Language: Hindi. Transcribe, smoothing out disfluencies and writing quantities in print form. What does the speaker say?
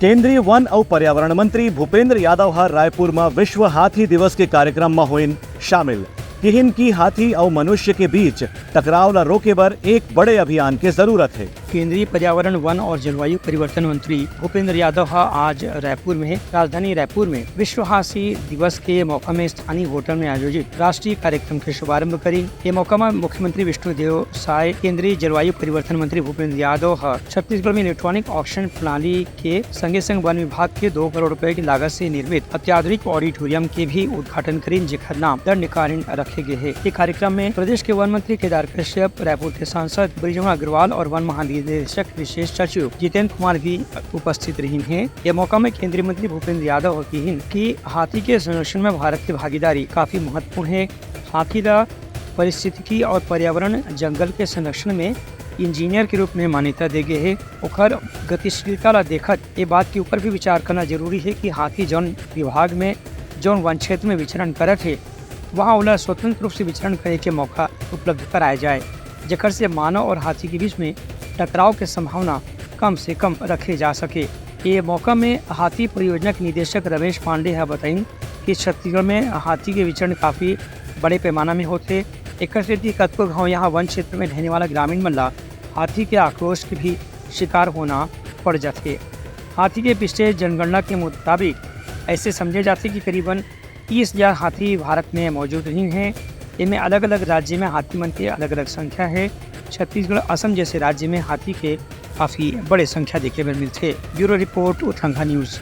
केंद्रीय वन और पर्यावरण मंत्री भूपेंद्र यादव हर रायपुर में विश्व हाथी दिवस के कार्यक्रम में हुइन शामिल। किहिन की हाथी और मनुष्य के बीच टकराव ला रोके बर एक बड़े अभियान की जरूरत है। केंद्रीय पर्यावरण वन और जलवायु परिवर्तन मंत्री भूपेंद्र यादव आज रायपुर में राजधानी रायपुर में विश्व हाथी दिवस के मौका में स्थानीय होटल में आयोजित राष्ट्रीय कार्यक्रम के शुभारंभ करी। ये मौका में मुख्यमंत्री विष्णुदेव साय, केंद्रीय जलवायु परिवर्तन मंत्री भूपेंद्र यादव छत्तीसगढ़ में इलेक्ट्रॉनिक ऑक्शन प्रणाली के संगे संग वन विभाग के 2 करोड़ रुपए की लागत से निर्मित अत्याधुनिक ऑडिटोरियम के भी उद्घाटन करी, जेकर नाम दंडकारण्य रखे गए है। ये कार्यक्रम में प्रदेश के वन मंत्री केदार कश्यप, रायपुर के सांसद ब्रिजमोहन अग्रवाल और वन महानिदेशक विशेष सचिव जितेंद्र कुमार भी उपस्थित रही हैं। यह मौका में केंद्रीय मंत्री भूपेंद्र यादव की हाथी के संरक्षण में भारत की भागीदारी काफी महत्वपूर्ण है। हाथी का पारिस्थितिकी और पर्यावरण जंगल के संरक्षण में इंजीनियर के रूप में मान्यता दे गए है। ओकर गतिशीलता ला देखत ये बात के ऊपर भी विचार करना जरूरी है कि हाथी जौन विभाग में जौन वन क्षेत्र में विचरण करत है वहाँ उला स्वतंत्र रूप से विचरण करे के मौका उपलब्ध कराया जाए, जेकर से मानव और हाथी के बीच में टकराव के संभावना कम से कम रखे जा सके। ये मौका में हाथी परियोजना के निदेशक रमेश पांडे है बताइन कि छत्तीसगढ़ में हाथी के विचरण काफ़ी बड़े पैमाना में होते। एक कतको गाँव यहाँ वन क्षेत्र में रहने वाला ग्रामीण मल्ला हाथी के आक्रोश के भी शिकार होना पड़ जाते। हाथी के पिछले जनगणना के मुताबिक ऐसे समझे जाते कि करीबन 30,000 हाथी भारत में मौजूद नहीं हैं। इनमें अलग अलग राज्य में हाथी मन की अलग अलग संख्या है। छत्तीसगढ़, असम जैसे राज्य में हाथी के काफ़ी बड़े संख्या देखने में मिलते। Bureau report, Uttarakhand news.